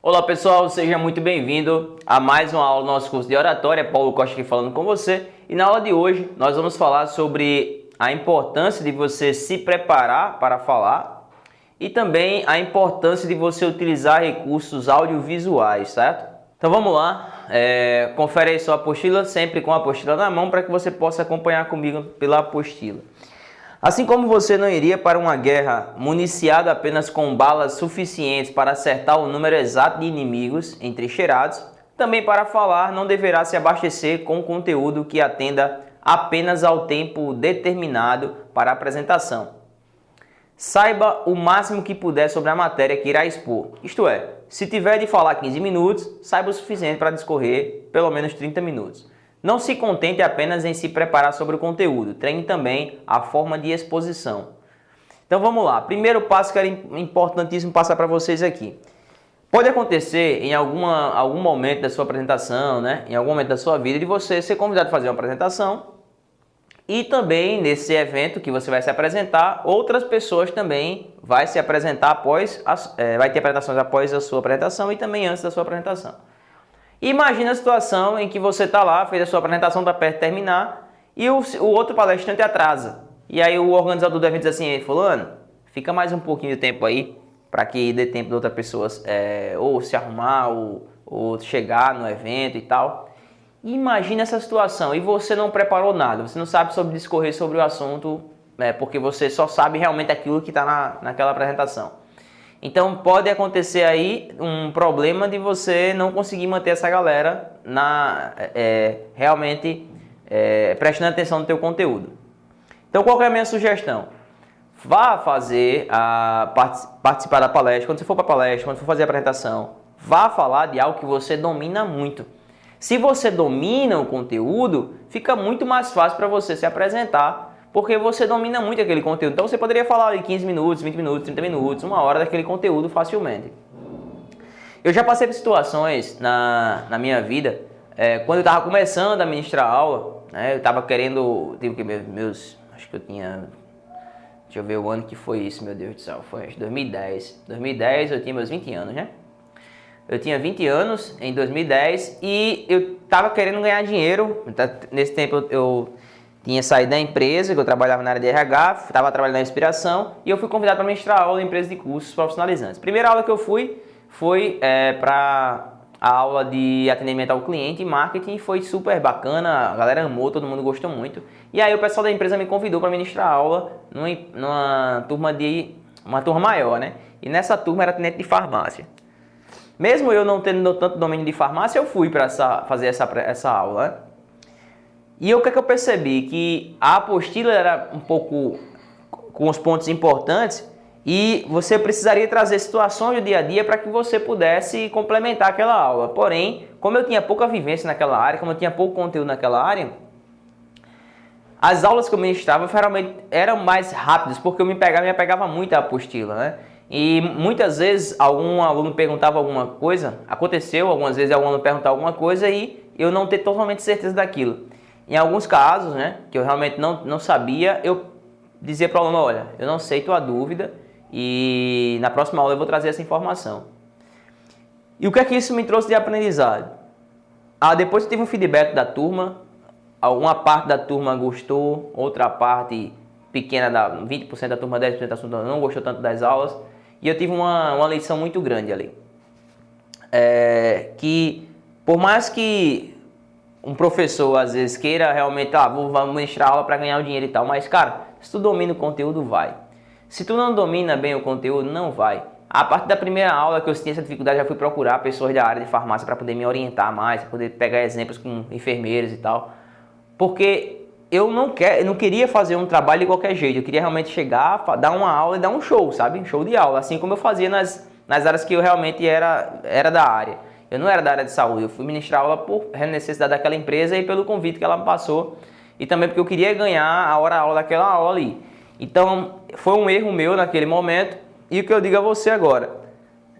Olá pessoal, seja muito bem-vindo a mais uma aula do nosso curso de oratória. Paulo Costa aqui falando com você. E na aula de hoje nós vamos falar sobre a importância de você se preparar para falar e também a importância de você utilizar recursos audiovisuais, certo? Então vamos lá, confere aí sua apostila, sempre com a apostila na mão para que você possa acompanhar comigo pela apostila. Assim como você não iria para uma guerra municiado apenas com balas suficientes para acertar o número exato de inimigos entrincheirados, também para falar não deverá se abastecer com conteúdo que atenda apenas ao tempo determinado para a apresentação. Saiba o máximo que puder sobre a matéria que irá expor, isto é, se tiver de falar 15 minutos, saiba o suficiente para discorrer pelo menos 30 minutos. Não se contente apenas em se preparar sobre o conteúdo, treine também a forma de exposição. Então vamos lá, primeiro passo que era importantíssimo passar para vocês aqui. Pode acontecer em algum momento da sua apresentação, né? Em algum momento da sua vida, de você ser convidado a fazer uma apresentação e também nesse evento que você vai se apresentar, outras pessoas também vai se apresentar vai ter apresentações após a sua apresentação e também antes da sua apresentação. Imagina a situação em que você está lá, fez a sua apresentação, está perto de terminar e o outro palestrante atrasa. E aí o organizador do evento diz assim: fulano, fica mais um pouquinho de tempo aí para que dê tempo de outras pessoas ou se arrumar ou chegar no evento e tal. Imagina essa situação e você não preparou nada, você não sabe sobre discorrer sobre o assunto, porque você só sabe realmente aquilo que está naquela apresentação. Então pode acontecer aí um problema de você não conseguir manter essa galera realmente prestando atenção no teu conteúdo. Então qual que é a minha sugestão? Vá participar da palestra, quando você for para a palestra, quando for fazer a apresentação, vá falar de algo que você domina muito. Se você domina o conteúdo, fica muito mais fácil para você se apresentar, porque você domina muito aquele conteúdo. Então você poderia falar de 15 minutos, 20 minutos, 30 minutos, uma hora daquele conteúdo facilmente. Eu já passei por situações na minha vida, quando eu estava começando a ministrar aula, eu estava querendo, acho que eu tinha, deixa eu ver o ano que foi isso, meu Deus do céu, foi 2010. 2010 eu tinha meus 20 anos, né? Eu tinha 20 anos em 2010 e eu estava querendo ganhar dinheiro. Nesse tempo eu tinha saído da empresa, que eu trabalhava na área de RH, estava trabalhando na Inspiração e eu fui convidado para ministrar aula em empresa de cursos profissionalizantes. Primeira aula que eu fui foi para a aula de atendimento ao cliente e marketing, foi super bacana, a galera amou, todo mundo gostou muito. E aí o pessoal da empresa me convidou para ministrar aula uma turma maior, né? E nessa turma era atendente de farmácia. Mesmo eu não tendo tanto domínio de farmácia, eu fui para fazer essa aula, né? E o que eu percebi? Que a apostila era um pouco com os pontos importantes e você precisaria trazer situações do dia a dia para que você pudesse complementar aquela aula. Porém, como eu tinha pouca vivência naquela área, como eu tinha pouco conteúdo naquela área, as aulas que eu ministrava realmente eram mais rápidas, porque eu me apegava muito à apostila, né? E muitas vezes algum aluno perguntava alguma coisa, aconteceu algumas vezes algum aluno perguntar alguma coisa e eu não ter totalmente certeza daquilo. Em alguns casos, né, que eu realmente não sabia, eu dizia para o aluno: olha, eu não sei tua dúvida e na próxima aula eu vou trazer essa informação. E o que é que isso me trouxe de aprendizado? Depois eu tive um feedback da turma, alguma parte da turma gostou, outra parte pequena, 20% da turma, 10% da turma não gostou tanto das aulas. E eu tive uma lição muito grande ali. Que por mais que um professor às vezes queira realmente, vou ministrar aula para ganhar o dinheiro e tal, mas cara, se tu domina o conteúdo, vai. Se tu não domina bem o conteúdo, não vai. A partir da primeira aula que eu tinha essa dificuldade, já fui procurar pessoas da área de farmácia para poder me orientar mais, para poder pegar exemplos com enfermeiros e tal. Porque eu não queria fazer um trabalho de qualquer jeito, eu queria realmente chegar, dar uma aula e dar um show, sabe? Um show de aula, assim como eu fazia nas áreas que eu realmente era da área. Eu não era da área de saúde, eu fui ministrar aula por necessidade daquela empresa e pelo convite que ela me passou. E também porque eu queria ganhar a aula daquela aula ali. Então, foi um erro meu naquele momento. E o que eu digo a você agora,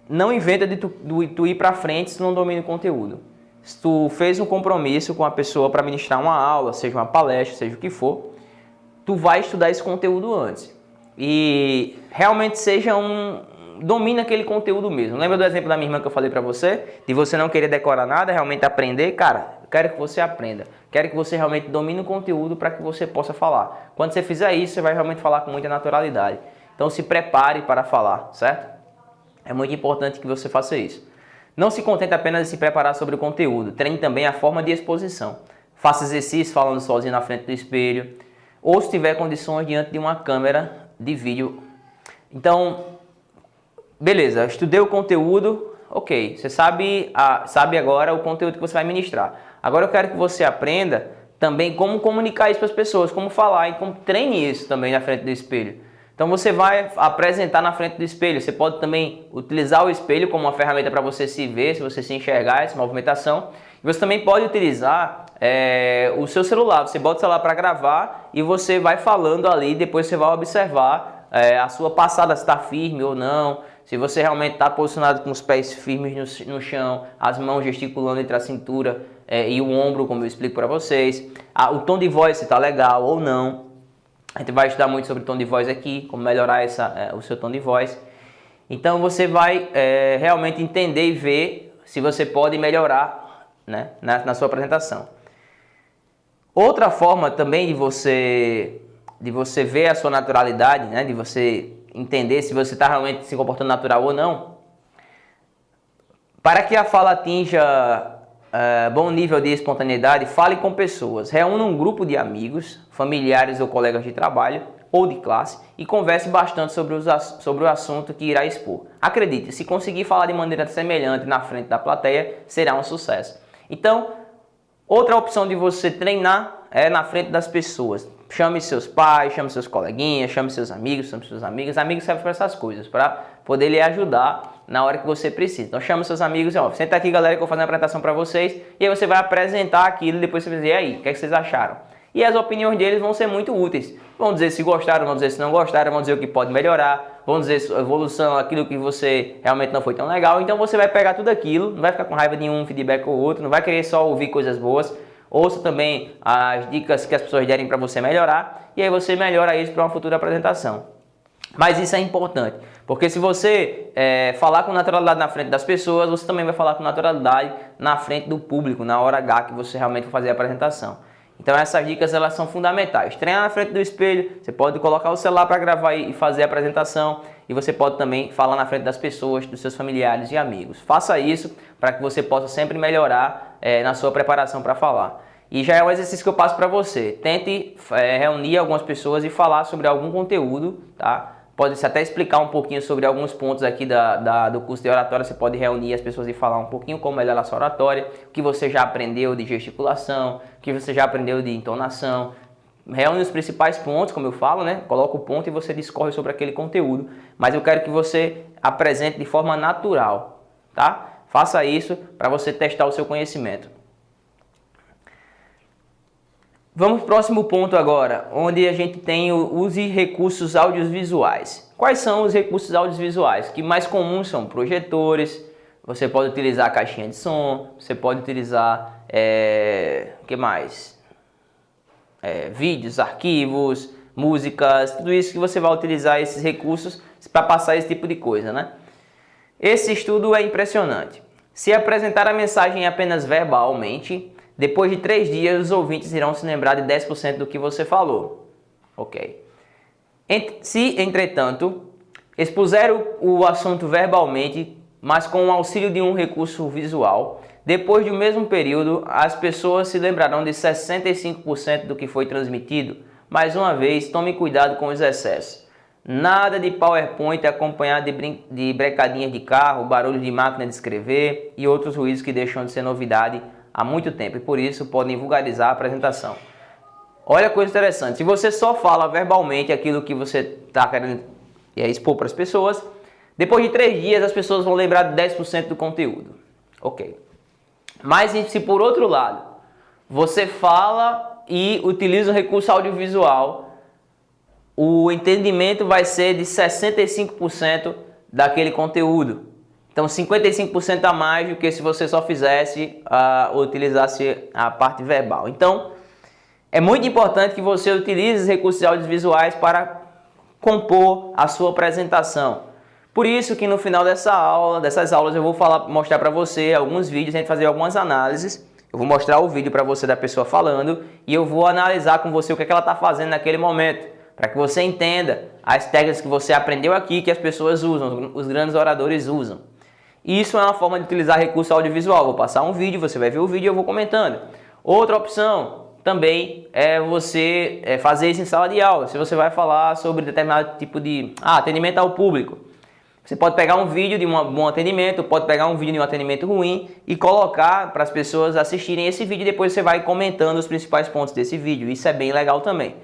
não inventa de tu ir pra frente se tu não domina o conteúdo. Se tu fez um compromisso com a pessoa para ministrar uma aula, seja uma palestra, seja o que for, tu vai estudar esse conteúdo antes. E realmente seja domina aquele conteúdo mesmo. Lembra do exemplo da minha irmã que eu falei para você? De você não querer decorar nada, realmente aprender? Cara, eu quero que você aprenda. Quero que você realmente domine o conteúdo para que você possa falar. Quando você fizer isso, você vai realmente falar com muita naturalidade. Então se prepare para falar, certo? É muito importante que você faça isso. Não se contente apenas de se preparar sobre o conteúdo. Treine também a forma de exposição. Faça exercício falando sozinho na frente do espelho. Ou se tiver condições diante de uma câmera de vídeo. Então, beleza, estudei o conteúdo, ok. Você sabe agora o conteúdo que você vai ministrar. Agora eu quero que você aprenda também como comunicar isso para as pessoas, como falar e como treine isso também na frente do espelho. Então você vai apresentar na frente do espelho. Você pode também utilizar o espelho como uma ferramenta para você se ver, se você se enxergar, essa movimentação. E você também pode utilizar o seu celular. Você bota o celular para gravar e você vai falando ali. Depois você vai observar a sua passada, se está firme ou não. Se você realmente está posicionado com os pés firmes no chão, as mãos gesticulando entre a cintura e o ombro, como eu explico para vocês. O tom de voz, se está legal ou não. A gente vai estudar muito sobre tom de voz aqui, como melhorar o seu tom de voz. Então você vai realmente entender e ver se você pode melhorar, né, na sua apresentação. Outra forma também de você ver a sua naturalidade, né, de você entender se você está realmente se comportando natural ou não, para que a fala atinja bom nível de espontaneidade, fale com pessoas. Reúna um grupo de amigos, familiares ou colegas de trabalho ou de classe e converse bastante sobre o assunto que irá expor. Acredite, se conseguir falar de maneira semelhante na frente da plateia, será um sucesso. Então, outra opção de você treinar é na frente das pessoas. Chame seus pais, chame seus coleguinhas, chame seus amigos, chame suas amigas. Amigos servem para essas coisas, para poder lhe ajudar na hora que você precisa. Então chame seus amigos e senta aqui, galera, que eu vou fazer uma apresentação para vocês. E aí você vai apresentar aquilo e depois você vai dizer, e aí, o que é que vocês acharam? E as opiniões deles vão ser muito úteis. Vão dizer se gostaram, vão dizer se não gostaram, vão dizer o que pode melhorar, vão dizer a evolução, aquilo que você realmente não foi tão legal. Então você vai pegar tudo aquilo, não vai ficar com raiva de um feedback ou outro, não vai querer só ouvir coisas boas. Ouça também as dicas que as pessoas derem para você melhorar e aí você melhora isso para uma futura apresentação. Mas isso é importante, porque se você falar com naturalidade na frente das pessoas, você também vai falar com naturalidade na frente do público, na hora H que você realmente for fazer a apresentação. Então essas dicas elas são fundamentais. Treina na frente do espelho, você pode colocar o celular para gravar e fazer a apresentação e você pode também falar na frente das pessoas, dos seus familiares e amigos. Faça isso para que você possa sempre melhorar na sua preparação para falar. E já é um exercício que eu passo para você. Tente reunir algumas pessoas e falar sobre algum conteúdo, tá? Pode-se até explicar um pouquinho sobre alguns pontos aqui do curso de oratória. Você pode reunir as pessoas e falar um pouquinho como melhorar a sua oratória, o que você já aprendeu de gesticulação, o que você já aprendeu de entonação. Reúne os principais pontos, como eu falo, né? Coloca o ponto e você discorre sobre aquele conteúdo. Mas eu quero que você apresente de forma natural, tá? Faça isso para você testar o seu conhecimento. Vamos para o próximo ponto agora, onde a gente tem use recursos audiovisuais. Quais são os recursos audiovisuais? Que mais comuns são projetores, você pode utilizar a caixinha de som, você pode utilizar, que mais? Vídeos, arquivos, músicas, tudo isso que você vai utilizar esses recursos para passar esse tipo de coisa, né? Esse estudo é impressionante. Se apresentar a mensagem apenas verbalmente, depois de 3 dias, os ouvintes irão se lembrar de 10% do que você falou. Ok. Se, entretanto, expuser o assunto verbalmente, mas com o auxílio de um recurso visual, depois do mesmo período, as pessoas se lembrarão de 65% do que foi transmitido. Mais uma vez, tome cuidado com os excessos. Nada de PowerPoint acompanhado de brecadinhas de carro, barulho de máquina de escrever e outros ruídos que deixam de ser novidade há muito tempo e por isso podem vulgarizar a apresentação. Olha que coisa interessante, se você só fala verbalmente aquilo que você está querendo expor para as pessoas, depois de 3 dias as pessoas vão lembrar de 10% do conteúdo. Ok. Mas se por outro lado, você fala e utiliza o recurso audiovisual, o entendimento vai ser de 65% daquele conteúdo. Então 55% a mais do que se você só utilizasse a parte verbal. Então é muito importante que você utilize os recursos audiovisuais para compor a sua apresentação. Por isso que no final dessas aulas eu vou mostrar para você alguns vídeos, a gente fazer algumas análises. Eu vou mostrar o vídeo para você da pessoa falando e eu vou analisar com você o que ela está fazendo naquele momento, para que você entenda as técnicas que você aprendeu aqui, que as pessoas usam, os grandes oradores usam. Isso é uma forma de utilizar recurso audiovisual. Vou passar um vídeo, você vai ver o vídeo e eu vou comentando. Outra opção também é você fazer isso em sala de aula. Se você vai falar sobre determinado tipo de atendimento ao público, você pode pegar um vídeo de um bom atendimento, pode pegar um vídeo de um atendimento ruim e colocar para as pessoas assistirem esse vídeo e depois você vai comentando os principais pontos desse vídeo. Isso é bem legal também.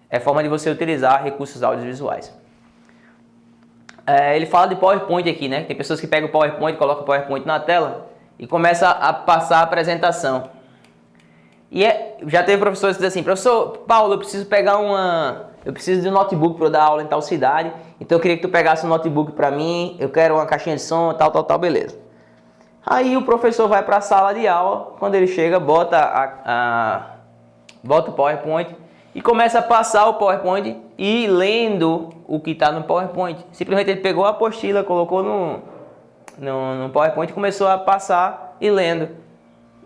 É forma de você utilizar recursos audiovisuais. Ele fala de PowerPoint aqui, né? Tem pessoas que pegam o PowerPoint, colocam o PowerPoint na tela e começa a passar a apresentação. E já teve professores que dizem assim, professor Paulo, eu preciso de um notebook para eu dar aula em tal cidade, então eu queria que tu pegasse um notebook para mim, eu quero uma caixinha de som, tal, beleza. Aí o professor vai para a sala de aula, quando ele chega, bota o PowerPoint e começa a passar o PowerPoint e ir lendo o que está no PowerPoint. Simplesmente ele pegou a apostila, colocou no PowerPoint e começou a passar e lendo.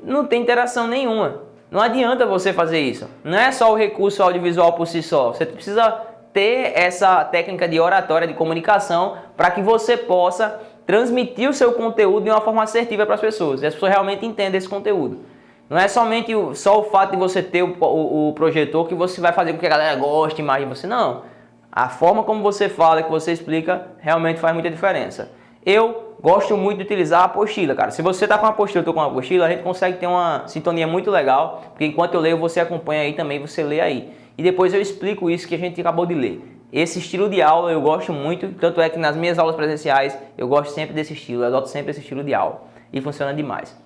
Não tem interação nenhuma. Não adianta você fazer isso. Não é só o recurso audiovisual por si só. Você precisa ter essa técnica de oratória, de comunicação, para que você possa transmitir o seu conteúdo de uma forma assertiva para as pessoas. E as pessoas realmente entendem esse conteúdo. Não é somente só o fato de você ter o projetor que você vai fazer com que a galera goste mais de você. Não. A forma como você fala, que você explica, realmente faz muita diferença. Eu gosto muito de utilizar a apostila, cara. Se você está com uma apostila, eu estou com uma apostila, a gente consegue ter uma sintonia muito legal, porque enquanto eu leio, você acompanha aí também, você lê aí. E depois eu explico isso que a gente acabou de ler. Esse estilo de aula eu gosto muito, tanto é que nas minhas aulas presenciais eu gosto sempre desse estilo, eu adoto sempre esse estilo de aula. E funciona demais.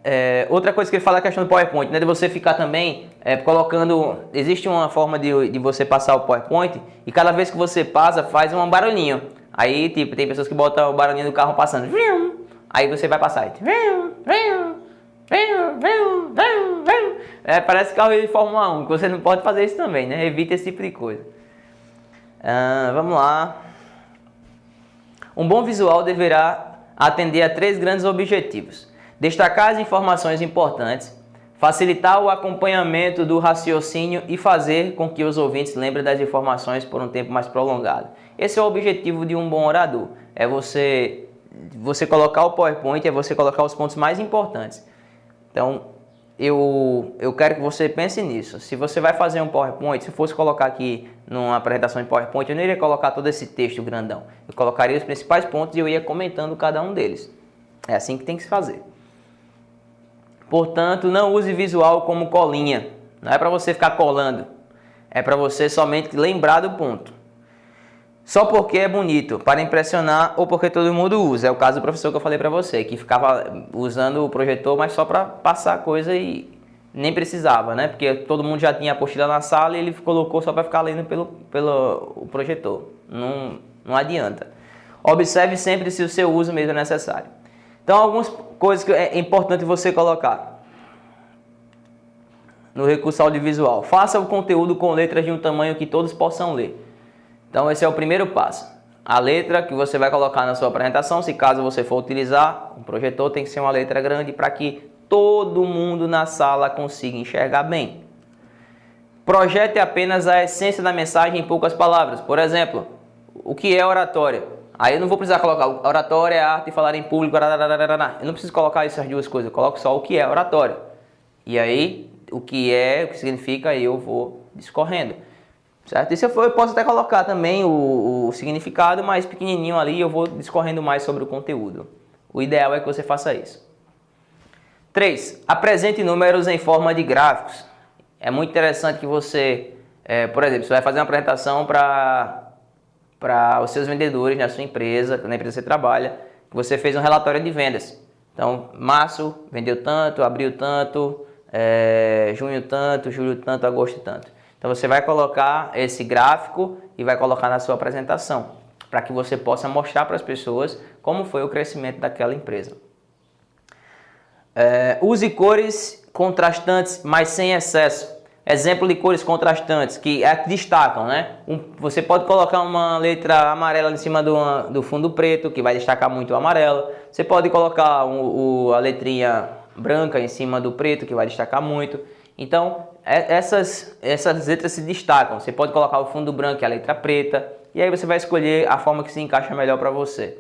Outra coisa que ele fala é a questão do PowerPoint, né? De você ficar também colocando... Existe uma forma de você passar o PowerPoint e cada vez que você passa, faz um barulhinho. Aí, tipo, tem pessoas que botam o barulhinho do carro passando. Aí você vai passar. Parece carro de Fórmula 1, que você não pode fazer isso também, né? Evita esse tipo de coisa. Vamos lá. Um bom visual deverá atender a 3 grandes objetivos: destacar as informações importantes, facilitar o acompanhamento do raciocínio e fazer com que os ouvintes lembrem das informações por um tempo mais prolongado. Esse é o objetivo de um bom orador. É você colocar o PowerPoint, é você colocar os pontos mais importantes. Então, eu quero que você pense nisso. Se você vai fazer um PowerPoint, se fosse colocar aqui numa apresentação em PowerPoint, eu não iria colocar todo esse texto grandão. Eu colocaria os principais pontos e eu ia comentando cada um deles. É assim que tem que se fazer. Portanto, não use visual como colinha. Não é para você ficar colando. É para você somente lembrar do ponto. Só porque é bonito, para impressionar ou porque todo mundo usa. É o caso do professor que eu falei para você, que ficava usando o projetor, mas só para passar coisa e nem precisava, né? Porque todo mundo já tinha a apostila na sala e ele colocou só para ficar lendo pelo projetor. Não adianta. Observe sempre se o seu uso mesmo é necessário. Então, algumas coisas que é importante você colocar no recurso audiovisual. Faça o conteúdo com letras de um tamanho que todos possam ler. Então, esse é o primeiro passo. A letra que você vai colocar na sua apresentação, se caso você for utilizar um projetor, tem que ser uma letra grande para que todo mundo na sala consiga enxergar bem. Projete apenas a essência da mensagem em poucas palavras. Por exemplo, o que é oratória? Aí eu não vou precisar colocar oratória é a arte de falar em público. Eu não preciso colocar essas duas coisas, eu coloco só o que é oratória. E aí, o que significa, eu vou discorrendo. Certo? Isso eu posso até colocar também o significado mais pequenininho ali, eu vou discorrendo mais sobre o conteúdo. O ideal é que você faça isso. 3. Apresente números em forma de gráficos. É muito interessante que você, por exemplo, você vai fazer uma apresentação para os seus vendedores na sua empresa, na empresa que você trabalha, que você fez um relatório de vendas. Então, março vendeu tanto, abril tanto, junho tanto, julho tanto, agosto tanto. Então você vai colocar esse gráfico e vai colocar na sua apresentação, para que você possa mostrar para as pessoas como foi o crescimento daquela empresa. Use cores contrastantes, mas sem excesso. Exemplo de cores contrastantes que destacam, né? Você pode colocar uma letra amarela em cima do fundo preto, que vai destacar muito o amarelo. Você pode colocar a letrinha branca em cima do preto, que vai destacar muito. Então, essas letras se destacam. Você pode colocar o fundo branco e a letra preta, e aí você vai escolher a forma que se encaixa melhor para você.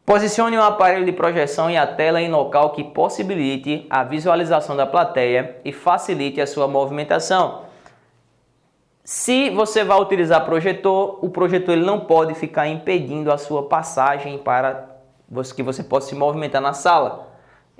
Posicione o aparelho de projeção e a tela em local que possibilite a visualização da plateia e facilite a sua movimentação. Se você vai utilizar projetor, o projetor ele não pode ficar impedindo a sua passagem para que você possa se movimentar na sala.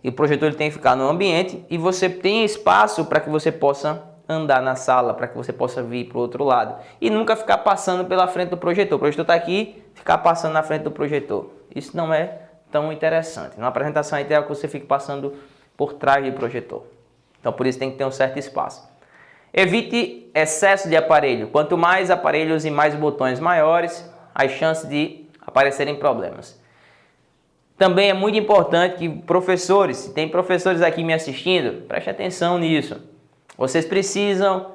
E o projetor ele tem que ficar no ambiente e você tem espaço para que você possa andar na sala, para que você possa vir para o outro lado. E nunca ficar passando pela frente do projetor. O projetor está aqui, ficar passando na frente do projetor. Isso não é tão interessante. Na apresentação é ideal que você fique passando por trás do projetor. Então por isso tem que ter um certo espaço. Evite excesso de aparelho. Quanto mais aparelhos e mais botões maiores, as chances de aparecerem problemas. Também é muito importante que professores, se tem professores aqui me assistindo, preste atenção nisso. Vocês precisam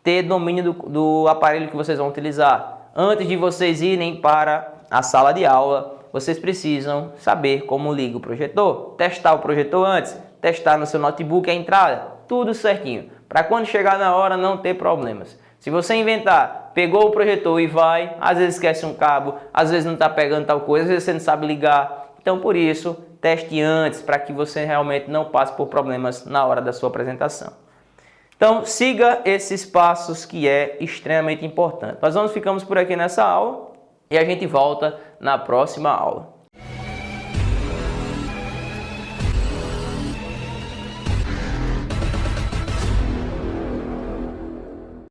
ter domínio do aparelho que vocês vão utilizar. Antes de vocês irem para a sala de aula, vocês precisam saber como liga o projetor, testar o projetor antes, testar no seu notebook a entrada, tudo certinho, para quando chegar na hora não ter problemas. Se você inventar, pegou o projetor e vai, às vezes esquece um cabo, às vezes não está pegando tal coisa, às vezes você não sabe ligar. Então, por isso, teste antes para que você realmente não passe por problemas na hora da sua apresentação. Então, siga esses passos que é extremamente importante. Nós ficamos por aqui nessa aula e a gente volta na próxima aula.